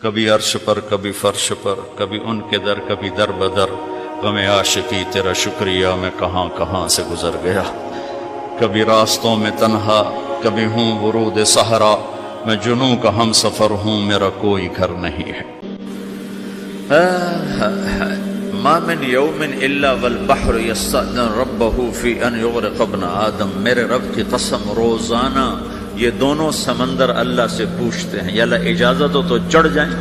کبھی عرش پر کبھی فرش پر، کبھی ان کے در کبھی در بدر، غم عاشقی تیرا شکریہ میں کہاں کہاں سے گزر گیا، کبھی راستوں میں تنہا کبھی ہوں ورود صحرا، میں جنوں کا ہم سفر ہوں میرا کوئی گھر نہیں ہے۔ ما من یوم الا والبحر یستأذن ربہ فی ان یغرق ابن آدم، میرے رب کی قسم روزانہ یہ دونوں سمندر اللہ سے پوچھتے ہیں یا اللہ اجازت ہو تو چڑھ جائیں،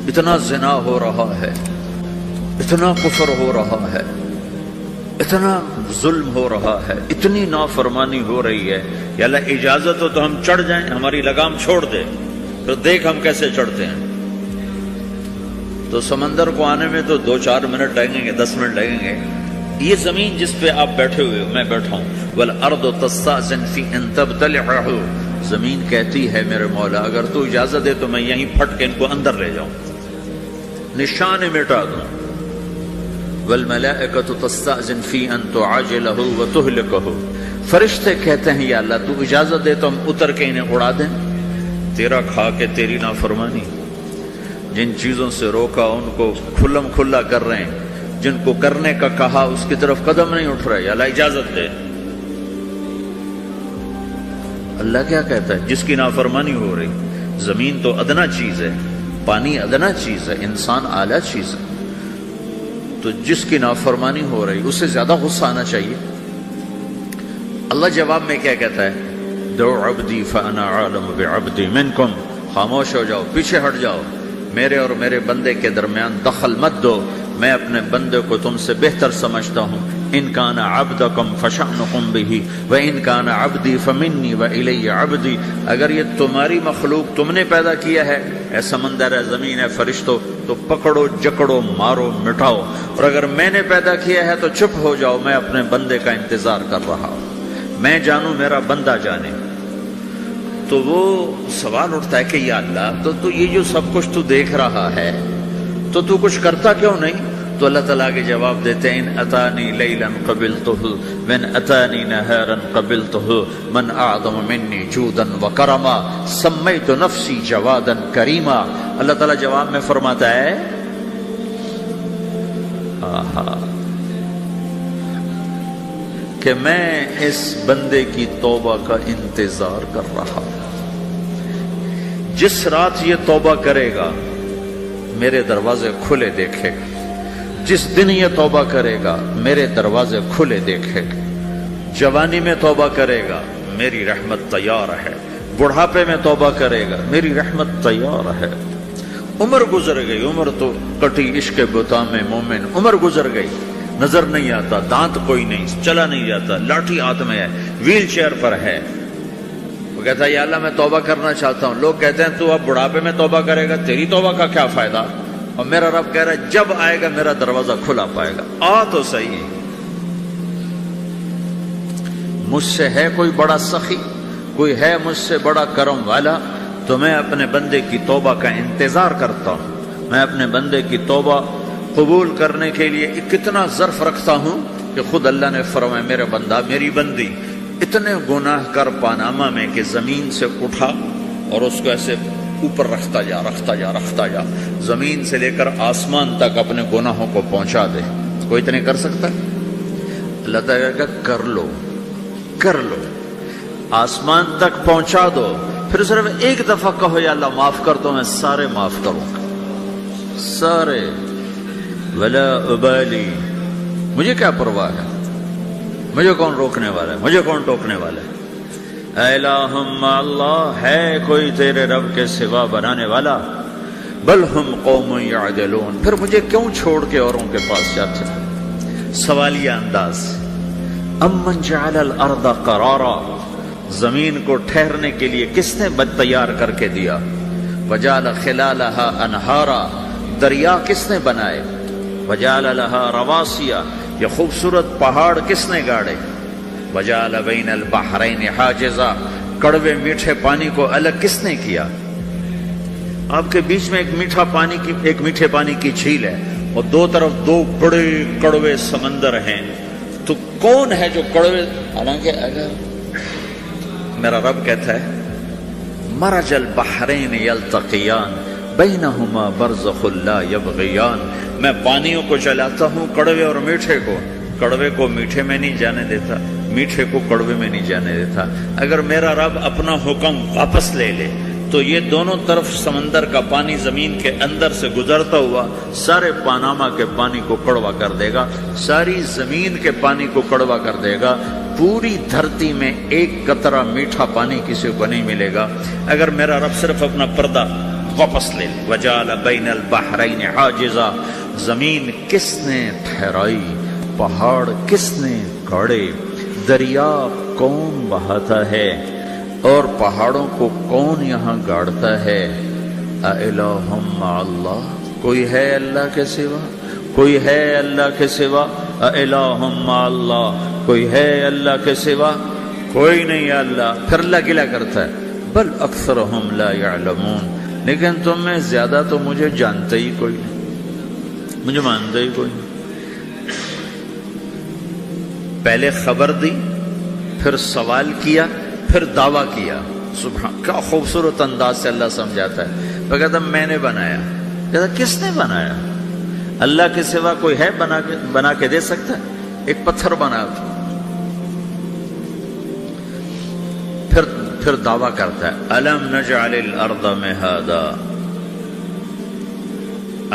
اتنا زنا ہو رہا ہے، اتنا کفر ہو رہا ہے، اتنا ظلم ہو رہا ہے، اتنی نافرمانی ہو رہی ہے، یا اللہ اجازت ہو تو ہم چڑھ جائیں، ہماری لگام چھوڑ دے تو دیکھ ہم کیسے چڑھتے ہیں۔ تو سمندر کو آنے میں تو 2-4 منٹ لگیں گے، 10 منٹ لگیں گے۔ یہ زمین جس پہ آپ بیٹھے ہوئے میں بیٹھا ہوں، والارض تستأذن فی ان تبتلعہ، زمین کہتی ہے میرے مولا اگر تو اجازت دے تو میں یہیں پھٹ کے ان کو اندر لے جاؤں، نشان مٹا دوں۔ والملائکۃ تستأذن فی ان تعاجلہ وتہلکہ، فرشتے کہتے ہیں یا اللہ تو اجازت دے تو ہم اتر کے انہیں اڑا دیں، تیرا کھا کے تیری نافرمانی، جن چیزوں سے روکا ان کو کھلم کھلا کر رہے ہیں، جن کو کرنے کا کہا اس کی طرف قدم نہیں اٹھ رہے، یا اللہ اجازت دے۔ اللہ کیا کہتا ہے؟ جس کی نافرمانی ہو رہی، زمین تو ادنا چیز ہے، پانی ادنا چیز ہے، انسان اعلیٰ چیز ہے، تو جس کی نافرمانی ہو رہی اسے زیادہ غصہ آنا چاہیے۔ اللہ جواب میں کیا کہتا ہے؟ دعو عبدی فانا عالم بعبدی منکم، خاموش ہو جاؤ، پیچھے ہٹ جاؤ، میرے اور میرے بندے کے درمیان دخل مت دو، میں اپنے بندے کو تم سے بہتر سمجھتا ہوں۔ ان کان عبدکم فشأنکم بہ وان کان عبدی فمنی والی عبدی، اگر یہ تمہاری مخلوق تم نے پیدا کیا ہے، اے سمندر ہے، زمین ہے، فرشتوں، تو پکڑو جکڑو مارو مٹاؤ، اور اگر میں نے پیدا کیا ہے تو چپ ہو جاؤ، میں اپنے بندے کا انتظار کر رہا ہوں، میں جانوں میرا بندہ جانے۔ تو وہ سوال اٹھتا ہے کہ یا اللہ تو یہ جو سب کچھ تو دیکھ رہا ہے تو تو کچھ کرتا کیوں نہیں؟ تو اللہ تعالیٰ کے جواب دیتے ہیں ان اتانی لیلا قبلتہ من اتانی نہارا قبلتہ من اعظم منی جودا وکرما سمیت نفسی جوادا کریما۔ اللہ تعالیٰ جواب میں فرماتا ہے کہ میں اس بندے کی توبہ کا انتظار کر رہا ہوں، جس رات یہ توبہ کرے گا میرے دروازے کھلے دیکھے گا، جس دن یہ توبہ کرے گا میرے دروازے کھلے دیکھے گا، جوانی میں توبہ کرے گا میری رحمت تیار ہے، بڑھاپے میں توبہ کرے گا میری رحمت تیار ہے۔ عمر گزر گئی، عمر تو کٹی عشق بتا میں مومن، عمر گزر گئی، نظر نہیں آتا، دانت کوئی نہیں، چلا نہیں جاتا، لاٹھی ہاتھ میں ہے، ویل چیئر پر ہے، وہ کہتا ہے یا اللہ میں توبہ کرنا چاہتا ہوں۔ لوگ کہتے ہیں تو اب بڑھاپے میں توبہ کرے گا، تیری توبہ کا کیا فائدہ؟ اور میرا رب کہہ رہا ہے جب آئے گا میرا دروازہ کھلا پائے گا، آ تو صحیح۔ مجھ سے ہے کوئی بڑا سخی، کوئی ہے مجھ سے بڑا کرم والا، تو میں اپنے بندے کی توبہ کا انتظار کرتا ہوں، میں اپنے بندے کی توبہ قبول کرنے کے لیے کتنا ظرف رکھتا ہوں کہ خود اللہ نے فرمایا میرا بندہ میری بندی اتنے گناہ کر پاناما میں کہ زمین سے اٹھا اور اس کو ایسے اوپر رکھتا جا رکھتا جا رکھتا جا، زمین سے لے کر آسمان تک اپنے گناہوں کو پہنچا دے۔ کوئی اتنے کر سکتا ہے؟ اللہ تعالیٰ کا کر لو کر لو، آسمان تک پہنچا دو، پھر صرف ایک دفعہ کہو یا اللہ معاف کر دو، میں سارے معاف کروں گا، سارے، ولا ابالی، مجھے کیا پرواہ ہے، مجھے کون روکنے والا ہے، مجھے کون ٹوکنے والا ہے۔ اے الہم اللہ، ہے کوئی تیرے رب کے سوا بنانے والا؟ بل ہم قوم یعدلون، پھر مجھے کیوں چھوڑ کے اوروں کے پاس جاتے ہیں؟ سوالیہ انداز۔ امن جعل الارض قرارا، زمین کو ٹھہرنے کے لیے کس نے تیار کر کے دیا؟ وجعل خلالها انہارا، دریا کس نے بنائے؟ وجعل لها رواسیا، یہ خوبصورت پہاڑ کس نے گاڑے؟ وجعل بین البحرین حاجزا، کڑوے میٹھے پانی کو الگ کس نے کیا؟ آپ کے بیچ میں ایک میٹھے پانی کی جھیل ہے اور دو طرف دو بڑے کڑوے سمندر ہیں، تو کون ہے جو کڑوے؟ حالانکہ اگر میرا رب کہتا ہے مرج البحرین یلتقیان بینہما برزخ لا یبغیان. میں پانیوں کو چلاتا ہوں، کڑوے اور میٹھے کو. کڑوے کو میٹھے میں نہیں جانے دیتا، میٹھے کو کڑوے میں نہیں جانے دیتا. اگر میرا رب اپنا حکم واپس لے لے تو یہ دونوں طرف سمندر کا پانی زمین کے اندر سے گزرتا ہوا سارے پاناما کے پانی کو کڑوا کر دے گا، ساری زمین کے پانی کو کڑوا کر دے گا. پوری دھرتی میں ایک قطرہ میٹھا پانی کسی کو نہیں ملے گا اگر میرا رب صرف اپنا پردہ واپس لے. وجعل بین البحرین حاجزا. زمین کس نے ٹھہرائی، پہاڑ کس نے گاڑے، دریا کون بہاتا ہے اور پہاڑوں کو کون یہاں گاڑتا ہے. اِلٰہٌ مع اللہ. کوئی ہے اللہ کے سوا؟ کوئی ہے اللہ کے سوا؟ اِلٰہٌ مع اللہ. کوئی ہے اللہ کے سوا؟ کوئی نہیں ہے اللہ. پھر اللہ گلہ کرتا ہے بل اکثرہم لا یعلمون. لیکن تم میں زیادہ تو مجھے جانتے ہی کوئی نہیں، مجھے مانتے ہی کوئی نہیں. پہلے خبر دی، پھر سوال کیا، پھر دعویٰ کیا. سبحان، کیا خوبصورت انداز سے اللہ سمجھاتا ہے. وہ کہتا میں نے بنایا. کہتا کس نے بنایا؟ اللہ کے سوا کوئی ہے بنا کے دے سکتا ہے؟ ایک پتھر بنا. پھر دعویٰ کرتا ہے الم نجعل الارض مہادا،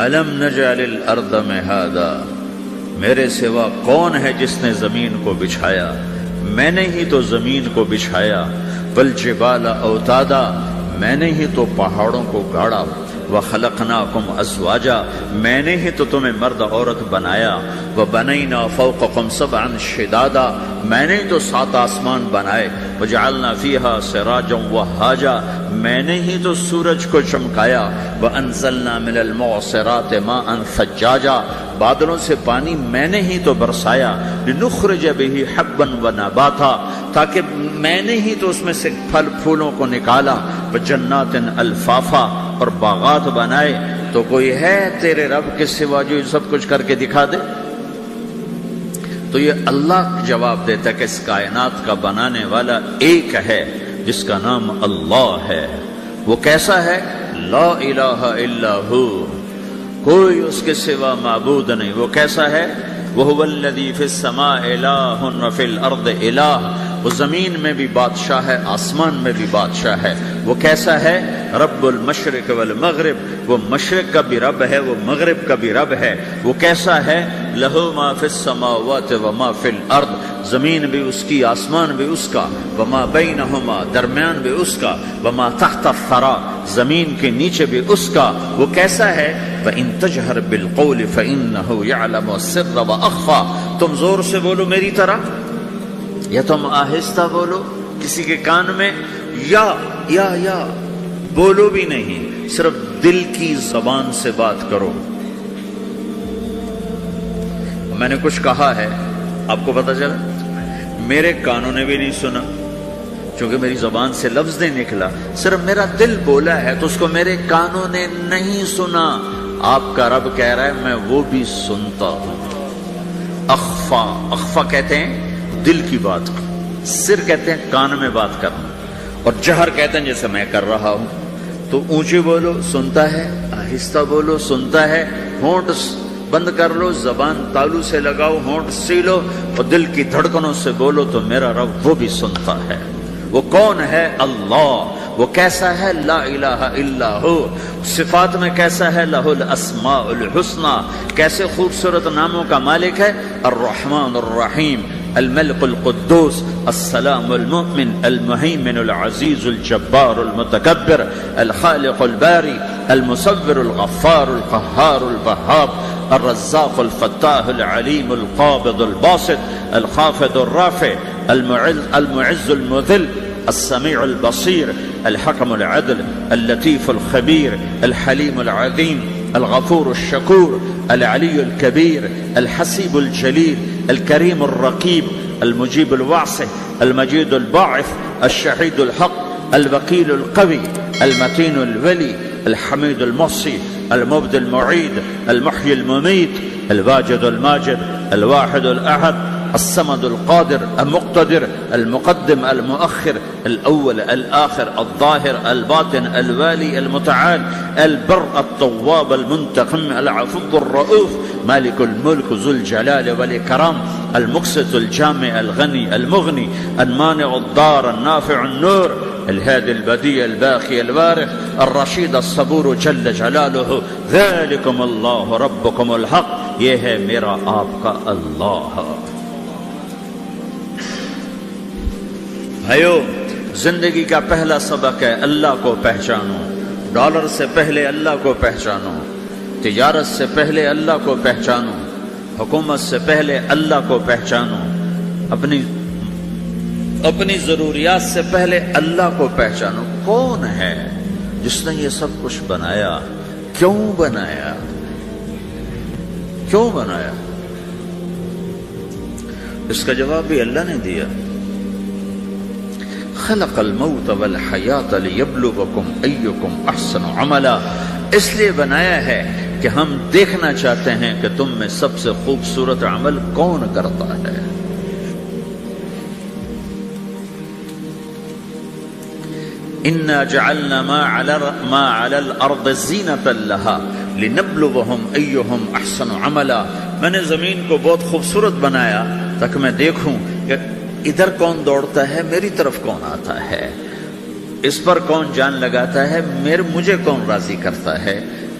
الم نجعل الارض مہادا. میرے سوا کون ہے جس نے زمین کو بچھایا؟ میں نے ہی تو زمین کو بچھایا. والجبال اوتادا. میں نے ہی تو پہاڑوں کو گاڑا. وخلقناکم ازواجا. میں نے ہی تو تمہیں مرد عورت بنایا. وبنینا فوقکم سبعا شدادا. میں نے ہی تو 7 آسمان بنائے. وجعلنا فیہا سراجا وہاجا. میں نے ہی تو سورج کو چمکایا. وانزلنا من المعصرات ماء ثجاجا. بادلوں سے پانی میں نے ہی تو برسایا. لنخرج به حبا ونباتا. تاکہ میں نے ہی تو اس میں سے پھل پھولوں کو نکالا. وجنات الفافا. اور باغات بنائے. تو کوئی ہے تیرے رب کے سوا جو سب کچھ کر کے دکھا دے؟ تو یہ اللہ جواب دیتا ہے کہ اس کائنات کا بنانے والا ایک ہے جس کا نام اللہ ہے. وہ کیسا ہے؟ لا الہ الا ہو. کوئی اس کے سوا معبود نہیں. وہ کیسا ہے؟ وَهُوَ الَّذِي فِي السَّمَاءِ إِلَٰهٌ وَفِي الْأَرْضِ إِلَٰهٌ. وہ زمین میں بھی بادشاہ ہے، آسمان میں بھی بادشاہ ہے. وہ کیسا ہے؟ رب المشرق والمغرب. وہ مشرق کا بھی رب ہے، وہ مغرب کا بھی رب ہے. وہ کیسا ہے؟ لَهُ مَا فِي السَّمَاوَاتِ وَمَا فِي الْأَرْضِ. زمین بھی اس کی، آسمان بھی اس کا. وَمَا بَيْنَهُمَا. درمیان بھی اس کا. وَمَا تَحْتَ الثَّرَىٰ. زمین کے نیچے بھی اس کا. وہ کیسا ہے؟ فَإِن تَجْهَرْ بِالْقَوْلِ فَإِنَّهُ يَعْلَمُ السِّرَّ وَأَخْفَىٰ. تم زور سے بولو میری طرح، یا تم آہستہ بولو کسی کے کان میں، یا بولو بھی نہیں، صرف دل کی زبان سے بات کرو. میں نے کچھ کہا ہے، آپ کو پتہ چلا؟ میرے کانوں نے بھی نہیں سنا چونکہ میری زبان سے لفظ نہیں نکلا. صرف میرا دل بولا ہے تو اس کو میرے کانوں نے نہیں سنا. آپ کا رب کہہ رہا ہے میں وہ بھی سنتا ہوں. اخفا. اخفا کہتے ہیں دل کی بات کو، سر کہتے ہیں کان میں بات کرنا، اور جہر کہتے ہیں جیسے میں کر رہا ہوں. تو اونچی بولو سنتا ہے، آہستہ بولو سنتا ہے. ہونٹ بند کر لو، زبان تالو سے لگاؤ، ہونٹ سیلو اور دل کی دھڑکنوں سے بولو تو میرا رب وہ بھی سنتا ہے. وہ کون ہے؟ اللہ. وہ کیسا ہے؟ لا الہ الا ہو. صفات میں کیسا ہے؟ لہ الاسماء الحسنى. کیسے خوبصورت ناموں کا مالک ہے؟ الرحمن الرحیم، الملك القدوس، السلام المؤمن، المهيمن العزيز الجبار المتكبر، الخالق الباري، المصور الغفار القهار الوهاب، الرزاق الفتاح العليم القابض الباسط، الخافض الرافع، المعز المذل، السميع البصير، الحكم العدل، اللطيف الخبير، الحليم العظيم، الغفور الشكور، العلي الكبير، الحسيب الجليل، الكريم الرقيب، المجيب الواسع، المجيد الباعث، الشهيد الحق، الوكيل القوي، المتين الولي، الحميد المحصي، المبدي المعيد، المحيي المميت، الواجد الماجد، الواحد الأحد، الصمد القادر المقتدر المقدم المؤخر الأول الآخر الظاهر الباطن الوالي المتعال البر التواب المنتقم العفو الرؤوف مالك الملك ذو الجلال والإكرام المقسط الجامع الغني المغني المانع الضار النافع النور الهادي البديع الباقي الوارث الرشيد الصبور جل جلالہ ذلكم اللہ ربكم الحق، یہ ہے میرا آپ کا اللہ۔ بھائیو، زندگی کا پہلا سبق ہے اللہ کو پہچانو۔ ڈالر سے پہلے اللہ کو پہچانو، تجارت سے پہلے اللہ کو پہچانو، حکومت سے پہلے اللہ کو پہچانو، اپنی ضروریات سے پہلے اللہ کو پہچانو۔ کون ہے جس نے یہ سب کچھ بنایا؟ کیوں بنایا؟ کیوں بنایا؟ اس کا جواب بھی اللہ نے دیا۔ خلق الموت والحیات لیبلوکم ایکم احسن عملا، اس لیے بنایا ہے کہ ہم دیکھنا چاہتے ہیں کہ تم میں سب سے خوبصورت عمل کون کرتا ہے۔ انا جعلنا ما على الارض زینۃ لها لنبلوهم ایہم احسن عملا، میں نے زمین کو بہت خوبصورت بنایا تاکہ میں دیکھوں کہ ادھر کون دوڑتا ہے، میری طرف کون آتا ہے، اس پر کون جان لگاتا ہے، مجھے کون راضی کرتا ہے۔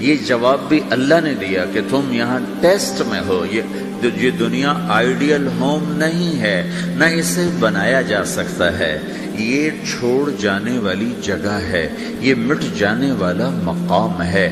یہ جواب بھی اللہ نے دیا کہ تم یہاں ٹیسٹ میں ہو۔ یہ دنیا آئیڈیل ہوم نہیں ہے، نہ اسے بنایا جا سکتا ہے، یہ چھوڑ جانے والی جگہ ہے، یہ مٹ جانے والا مقام ہے۔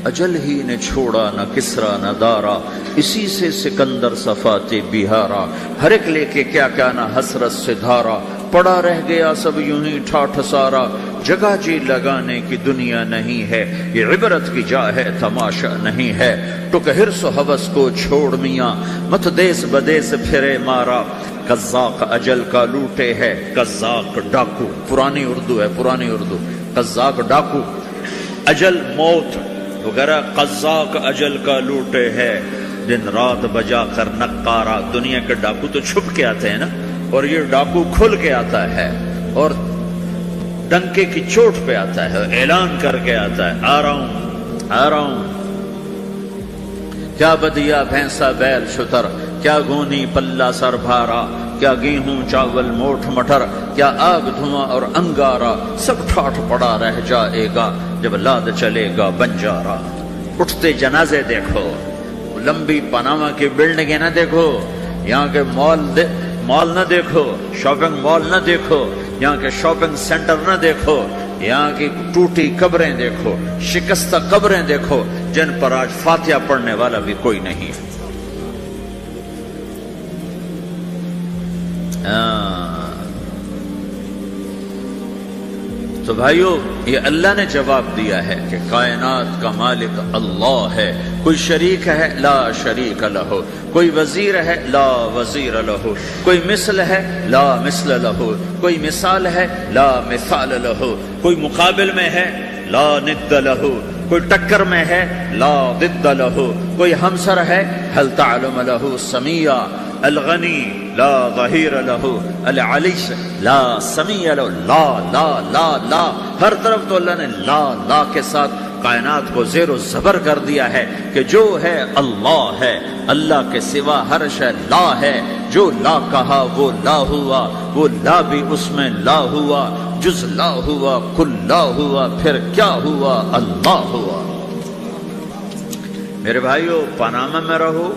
اجل ہی نے چھوڑا نہ کسرا نہ دارا، اسی سے سکندر صفات بہارا، ہر ایک لے کے کیا کیا نہ حسرت سے دھارا، پڑا رہ گیا سب یوں ہی ٹھاٹھ سارا، جگہ جی لگانے کی دنیا نہیں ہے، یہ عبرت کی جا ہے تماشا نہیں ہے، ٹک حرص و ہوس کو چھوڑ میاں، مت دیس بدیس پھرے مارا، قزاق اجل کا لوٹے ہے، قزاق ڈاکو، پرانی اردو ہے، پرانی اردو، قزاق ڈاکو، اجل موت وغیرہ، قزاق اجل کا لوٹے ہے، دن رات بجا کر نقارا۔ دنیا کے ڈاکو تو چھپ کے آتے ہیں نا، اور یہ ڈاکو کھل کے آتا ہے اور ڈنکے کی چوٹ پہ آتا ہے، اعلان کر کے آتا ہے، آ رہا ہوں آ رہا ہوں۔ کیا بدیا بھینسا بیل شتر، کیا گونی پلہ سر بھارا، کیا گیہوں چاول موٹھ مٹر، کیا آگ دھواں اور انگارا، سب ٹھاٹھ پڑا رہ جائے گا جب لاد چلے گا بنجارا۔ اٹھتے جنازے دیکھو، لمبی پاناما کی بلڈنگیں نہ دیکھو، یہاں کے مال نہ دیکھو، شاپنگ مال نہ دیکھو، یہاں کے شاپنگ سینٹر نہ دیکھو، یہاں کی ٹوٹی قبریں دیکھو، شکستہ قبریں دیکھو، جن پر آج فاتحہ پڑھنے والا بھی کوئی نہیں ہے۔ تو بھائیو، یہ اللہ نے جواب دیا ہے کہ کائنات کا مالک اللہ ہے، کوئی شریک ہے لا شریک لہ، کوئی وزیر ہے لا وزیر لہ، کوئی مثل ہے لا مثل لہ، کوئی مثال ہے لا مثال لہ، کوئی مقابل میں ہے لا ند لہ، کوئی ٹکر میں ہے لا ضد لہ، کوئی ہمسر ہے هل تعلم لہ سمیہ، الغنی لا ظہیر لہ، العلی لا سمیع لہ، لا لا لا لا، ہر طرف تو اللہ نے لا لا کے ساتھ کائنات کو زیر و زبر کر دیا ہے کہ جو ہے اللہ ہے، اللہ کے سوا ہر شے لا ہے، جو لا کہا وہ لا ہوا، وہ لا بھی اس میں لا ہوا، جز لا ہوا کل لا ہوا، پھر کیا ہوا؟ اللہ ہوا۔ میرے بھائیو، پاناما میں رہو،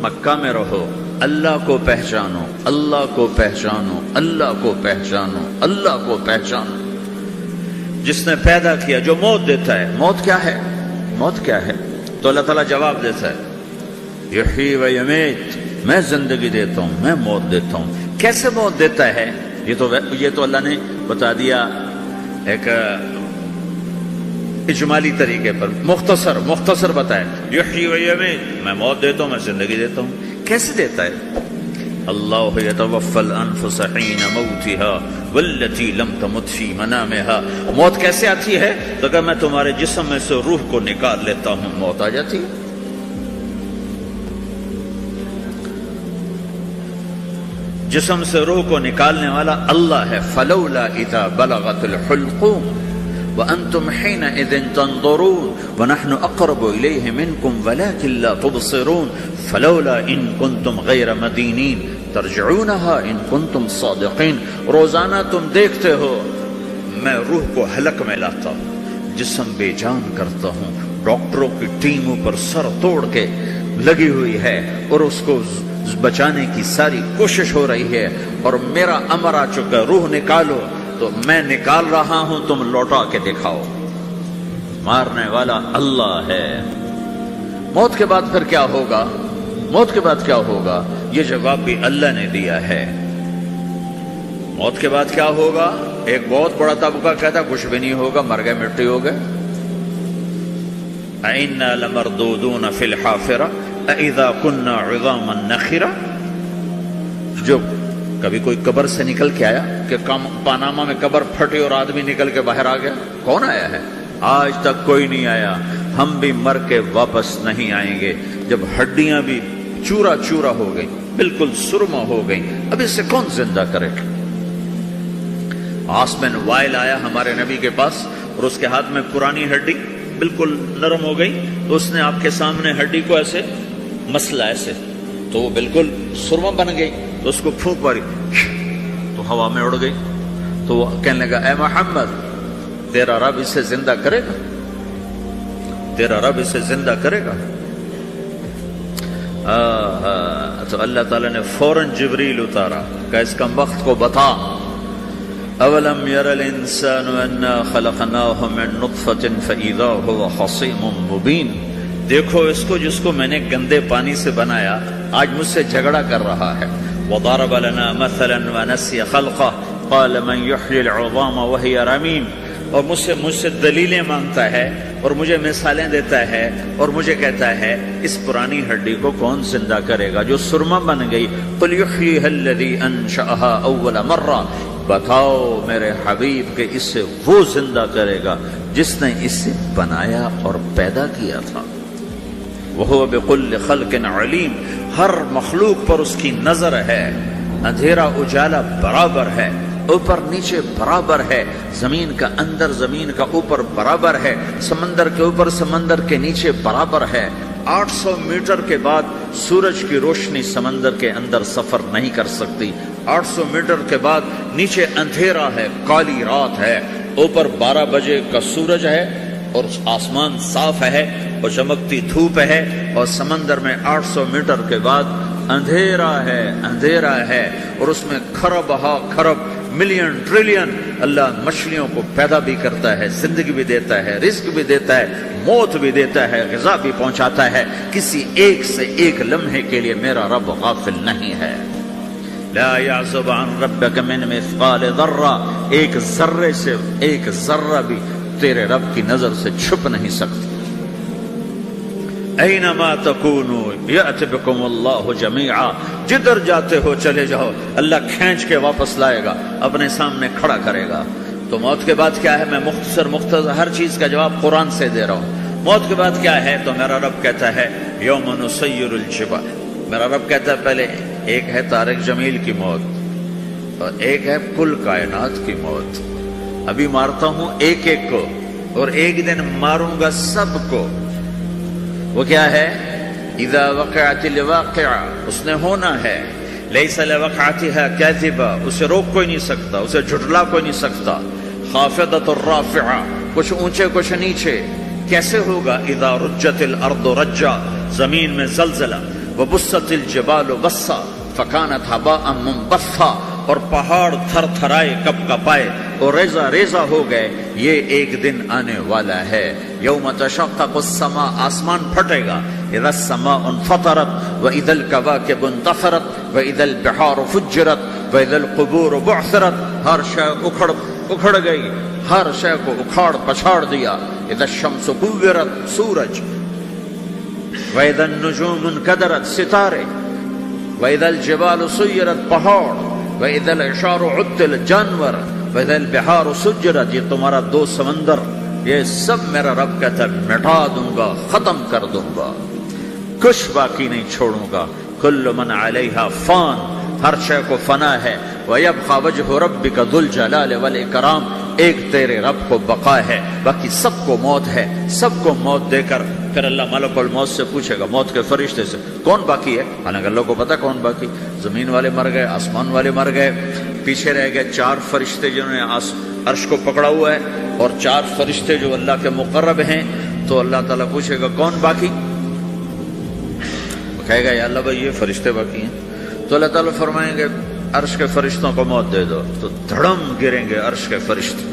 مکہ میں رہو، اللہ کو پہچانو، اللہ کو پہچانو، اللہ کو پہچانو، اللہ کو پہچانو۔ جس نے پیدا کیا، جو موت دیتا ہے، موت کیا ہے؟ موت کیا ہے؟ تو اللہ تعالیٰ جواب دیتا ہے، یحیی و یمیت، میں زندگی دیتا ہوں، میں موت دیتا ہوں۔ کیسے موت دیتا ہے؟ یہ تو اللہ نے بتا دیا ایک اجمالی طریقے پر، مختصر بتائے، یحیی و یمیت، میں موت دیتا ہوں، میں زندگی دیتا ہوں۔ کیسے دیتا ہے؟ اللہ یتوفی الانفس حین موتها والتی لم تمت فی منامها۔ موت کیسے آتی ہے؟ تو کہ میں تمہارے جسم میں سے روح کو نکال لیتا ہوں، موت آ جاتی ہے۔ جسم سے روح کو نکالنے والا اللہ ہے. فلولا اذا بلغت الحلقوم وانتم حينئذ تنظرون ونحن اقرب اليه منكم ولكن لا تبصرون فلولا ان كنتم غير مدينين ترجعونها ان كنتم صادقين. روزانہ تم دیکھتے ہو میں روح کو حلق میں لاتا ہوں، جسم بے جان کرتا ہوں، ڈاکٹروں کی ٹیم اوپر سر توڑ کے لگی ہوئی ہے اور اس کو بچانے کی ساری کوشش ہو رہی ہے، اور میرا امر آ چکا، روح نکالو، تو میں نکال رہا ہوں، تم لوٹا کے دکھاؤ. مارنے والا اللہ ہے. موت کے بعد پھر کیا ہوگا؟ موت کے بعد کیا ہوگا؟ یہ جواب بھی اللہ نے دیا ہے. موت کے بعد کیا ہوگا؟ ایک بہت بڑا طبقہ کہتا کچھ بھی نہیں ہوگا، مر گئے، مٹی ہو گئے. اَإِنَّا لَمَرْدُودُونَ فِي الْحَافِرَةِ اَإِذَا كُنَّا عِظَامًا نَخِرَةً. جو کبھی کوئی قبر سے نکل کے آیا کہ پاناما میں قبر پھٹی اور آدمی نکل کے باہر آ گیا؟ کون آیا ہے؟ آج تک کوئی نہیں آیا. ہم بھی مر کے واپس نہیں آئیں گے. جب ہڈیاں بھی چورا چورا ہو گئی، بالکل سرما ہو گئی، اب اس سے کون زندہ کرے؟ آسمن وائل آیا ہمارے نبی کے پاس اور اس کے ہاتھ میں پرانی ہڈی بالکل نرم ہو گئی، تو اس نے آپ کے سامنے ہڈی کو ایسے مسلا ایسے، تو وہ بالکل سرما بن گئی. تو اس کو پھونک ماری تو ہوا میں اڑ گئی. تو وہ کہنے لگا اے محمد، تیرا رب اسے زندہ کرے گا؟ تیرا رب اسے زندہ کرے گا؟ تو اللہ تعالیٰ نے فوراً جبریل اتارا کہ اس کم وقت کو بتا، اولم یر الانسان انا خلقناہ من نطفۃ فاذا هو خصیم مبین. دیکھو اس کو جس کو میں نے گندے پانی سے بنایا، آج مجھ سے جھگڑا کر رہا ہے. وضرب لنا مثلا ونسی خلقہ قال من یحیی العظام وہی رمیم. اور مجھ سے دلیلیں مانگتا ہے اور مجھے مثالیں دیتا ہے اور مجھے کہتا ہے اس پرانی ہڈی کو کون زندہ کرے گا جو سرما بن گئی. قل یحییھا الذی انشأھا اول مرہ. بتاؤ میرے حبیب کہ اس سے وہ زندہ کرے گا جس نے اسے بنایا اور پیدا کیا تھا. وہو بکل خلق علیم. ہر مخلوق پر اس کی نظر ہے. اندھیرا اجالا برابر ہے، اوپر نیچے برابر ہے، زمین کا اندر زمین کا اوپر برابر ہے، سمندر کے اوپر سمندر کے نیچے برابر ہے. 800 میٹر کے بعد سورج کی روشنی سمندر کے اندر سفر نہیں کر سکتی. 800 میٹر کے بعد نیچے اندھیرا ہے، کالی رات ہے، اوپر 12 بجے کا سورج ہے اور آسمان صاف ہے اور چمکتی دھوپ ہے، اور سمندر میں 800 میٹر کے بعد اندھیرا ہے، اندھیرا ہے، اور اس میں کھرب ہا کھرب ملین ٹریلین اللہ مچھلیوں کو پیدا بھی کرتا ہے، زندگی بھی دیتا ہے، رزق بھی دیتا ہے، موت بھی دیتا ہے، غذا بھی پہنچاتا ہے. کسی ایک سے ایک لمحے کے لیے میرا رب غافل نہیں ہے. لا يعزب عن ربك من مثقال ذرہ. ایک ذرے سے ایک ذرہ بھی تیرے رب کی نظر سے چھپ نہیں سکتی. اینما تکونوا یأت بکم اللہ جمیعا. جدھر جاتے ہو چلے جاؤ، اللہ کھینچ کے واپس لائے گا، اپنے سامنے کھڑا کرے گا. تو موت کے بعد کیا ہے؟ میں مختصر ہر چیز کا جواب قرآن سے دے رہا ہوں. موت کے بعد کیا ہے؟ تو میرا رب کہتا ہے یوم نسیر الجبال. میرا رب کہتا ہے پہلے ایک ہے طارق جمیل کی موت اور ایک ہے کل کائنات کی موت. ابھی مارتا ہوں ایک ایک کو اور ایک دن ماروں گا سب کو. وہ کیا ہے؟ اذا وقعت الواقعہ، اس نے ہونا ہے. لیس لوقعتها کاذبہ، اسے روک کوئی نہیں سکتا، اسے جھٹلا کوئی نہیں سکتا. خافضۃ الرافعہ، کچھ اونچے کچھ نیچے. کیسے ہوگا؟ اذا رجت الارض رجا، زمین میں زلزلہ. وبست الجبال بسا فکانت ہباء منبثا، اور پہاڑ تھر تھرائے کپ کپائے اور ریزہ ریزہ ہو گئے. یہ ایک دن آنے والا ہے. یوم تشقق السماء، آسمان پھٹے گا. اذا السماء انفطرت واذا الكواكب انتثرت واذا البحار فجرت واذا القبور بعثرت. ہر شے اکھڑ گئی، ہر شے کو اکھاڑ پچھاڑ دیا. اذا الشمس كورت، سورج. واذا النجوم انكدرت، ستارے. واذا الجبال سيرت، پہاڑ. وَإِذَا الْعِشَارُ عُطِّلَتْ، جانور. وَإِذَا الْبِحَارُ سُجِّرَتْ، یہ تمہارا دو سمندر. یہ سب میرا رب کہتا ہے مٹا دوں گا، ختم کر دوں گا، کچھ باقی نہیں چھوڑوں گا. كُلُّ مَنْ عَلَيْهَا فان، ہر شے کو فنا ہے، وَيَبْقَى وَجْهُ رَبِّكَ ذُو الْجَلَالِ وَالْإِكْرَامِ، ایک تیرے رب کو بقا ہے، باقی سب کو موت ہے۔ سب کو موت دے کر پھر اللہ ملک الموت سے پوچھے گا، موت کے فرشتے سے، کون باقی ہے؟ حالانکہ اللہ کو پتہ کون باقی، زمین والے مر گئے، آسمان والے مر گئے، پیچھے رہ گئے 4 فرشتے جنہوں نے عرش کو پکڑا ہوا ہے، اور 4 فرشتے جو اللہ کے مقرب ہیں۔ تو اللہ تعالیٰ پوچھے گا کون باقی؟ کہے گا یا اللہ بھائی یہ فرشتے باقی ہیں۔ تو اللہ تعالیٰ فرمائیں گے عرش کے فرشتوں کو موت دے دو، تو دھڑم گریں گے عرش کے فرشتے۔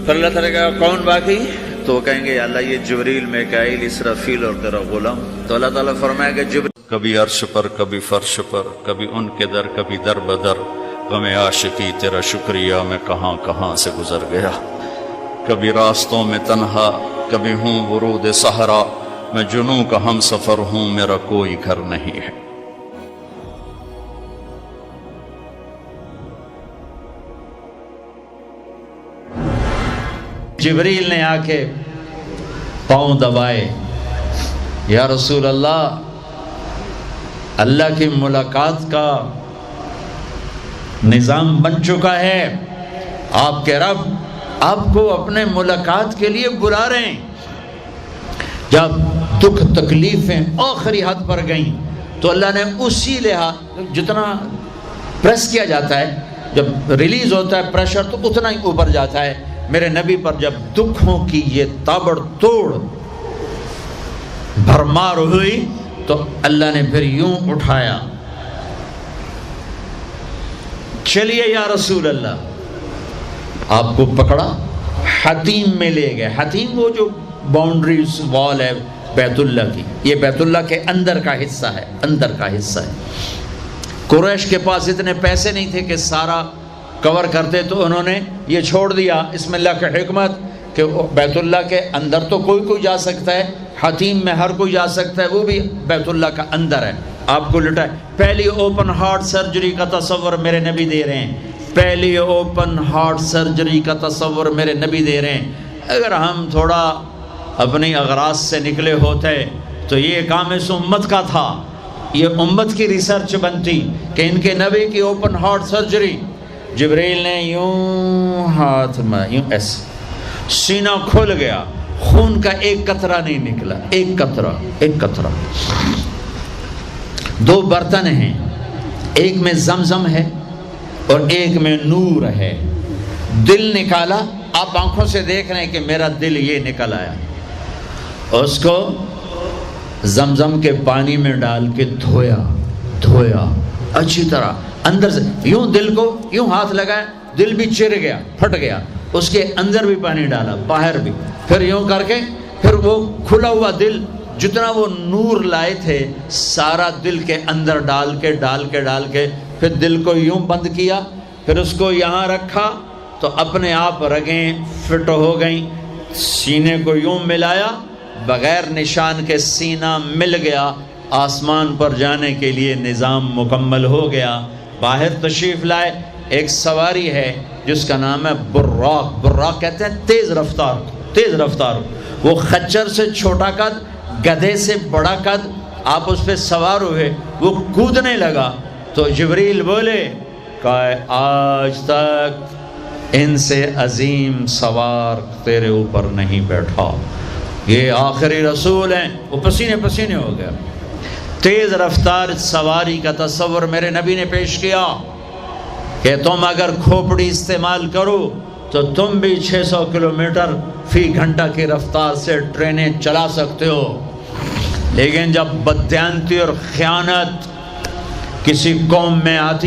پھر اللہ تعالیٰ کہا کون باقی؟ تو وہ کہیں گے یا اللہ یہ جبریل، میکائیل، اسرافیل اور تیرا غلام۔ تو اللہ تعالیٰ فرمائے گا جبریل کبھی عرش پر، کبھی فرش پر، کبھی ان کے در، کبھی در بدر، غم عاشقی تیرا شکریہ میں کہاں کہاں سے گزر گیا، کبھی راستوں میں تنہا، کبھی ہوں ورود صحرا، میں جنوں کا ہم سفر ہوں، میرا کوئی گھر نہیں ہے۔ جبریل نے آ کے پاؤں دبائے، یا رسول اللہ، اللہ کی ملاقات کا نظام بن چکا ہے، آپ کے رب آپ کو اپنے ملاقات کے لیے بلا رہے ہیں۔ جب دکھ تکلیفیں آخری حد پر گئیں تو اللہ نے اسی لحاظ، جتنا پریس کیا جاتا ہے، جب ریلیز ہوتا ہے پریشر تو اتنا ہی اوپر جاتا ہے، میرے نبی پر جب دکھوں کی یہ تابڑ توڑ بھرمار ہوئی تو اللہ نے پھر یوں اٹھایا، چلیے یا رسول اللہ، آپ کو پکڑا، حتیم میں لے گئے۔ حتیم وہ جو باؤنڈری وال ہے بیت اللہ کی، یہ بیت اللہ کے اندر کا حصہ ہے، اندر کا حصہ ہے۔ قریش کے پاس اتنے پیسے نہیں تھے کہ سارا کور کرتے، تو انہوں نے یہ چھوڑ دیا، اس میں اللہ کی حکمت کہ بیت اللہ کے اندر تو کوئی جا سکتا ہے، حتیم میں ہر کوئی جا سکتا ہے، وہ بھی بیت اللہ کا اندر ہے۔ آپ کو لٹائے، پہلی اوپن ہارٹ سرجری کا تصور میرے نبی دے رہے ہیں، پہلی اوپن ہارٹ سرجری کا تصور میرے نبی دے رہے ہیں۔ اگر ہم تھوڑا اپنی اغراض سے نکلے ہوتے تو یہ کام اس امت کا تھا، یہ امت کی ریسرچ بنتی کہ ان کے نبی کی اوپن ہارٹ سرجری۔ جبریل نے یوں ہاتھ میں یوں ایسے، سینہ کھل گیا، خون کا ایک قطرہ نہیں نکلا، ایک قطرہ۔ 2 برتن ہیں، ایک میں زمزم ہے اور ایک میں نور ہے۔ دل نکالا، آپ آنکھوں سے دیکھ رہے ہیں کہ میرا دل یہ نکل آیا، اس کو زمزم کے پانی میں ڈال کے دھویا اچھی طرح اندر سے، یوں دل کو یوں ہاتھ لگایا، دل بھی چر گیا، پھٹ گیا، اس کے اندر بھی پانی ڈالا، باہر بھی، پھر یوں کر کے، پھر وہ کھلا ہوا دل جتنا وہ نور لائے تھے سارا دل کے اندر ڈال کے پھر دل کو یوں بند کیا، پھر اس کو یہاں رکھا تو اپنے آپ رگیں فٹ ہو گئیں، سینے کو یوں ملایا، بغیر نشان کے سینہ مل گیا، آسمان پر جانے کے لیے نظام مکمل ہو گیا۔ باہر تشریف لائے، ایک سواری ہے جس کا نام ہے براق کہتے ہیں تیز رفتار، وہ خچر سے چھوٹا قد، گدھے سے بڑا قد، آپ اس پہ سوار ہوئے، وہ کودنے لگا تو جبریل بولے کہ آج تک ان سے عظیم سوار تیرے اوپر نہیں بیٹھا، یہ آخری رسول ہیں۔ وہ پسینے ہو گیا۔ تیز رفتار سواری کا تصور میرے نبی نے پیش کیا کہ تم اگر کھوپڑی استعمال کرو تو تم بھی 600 کلومیٹر فی گھنٹہ کی رفتار سے ٹرینیں چلا سکتے ہو، لیکن جب بددیانتی اور خیانت کسی قوم میں آتی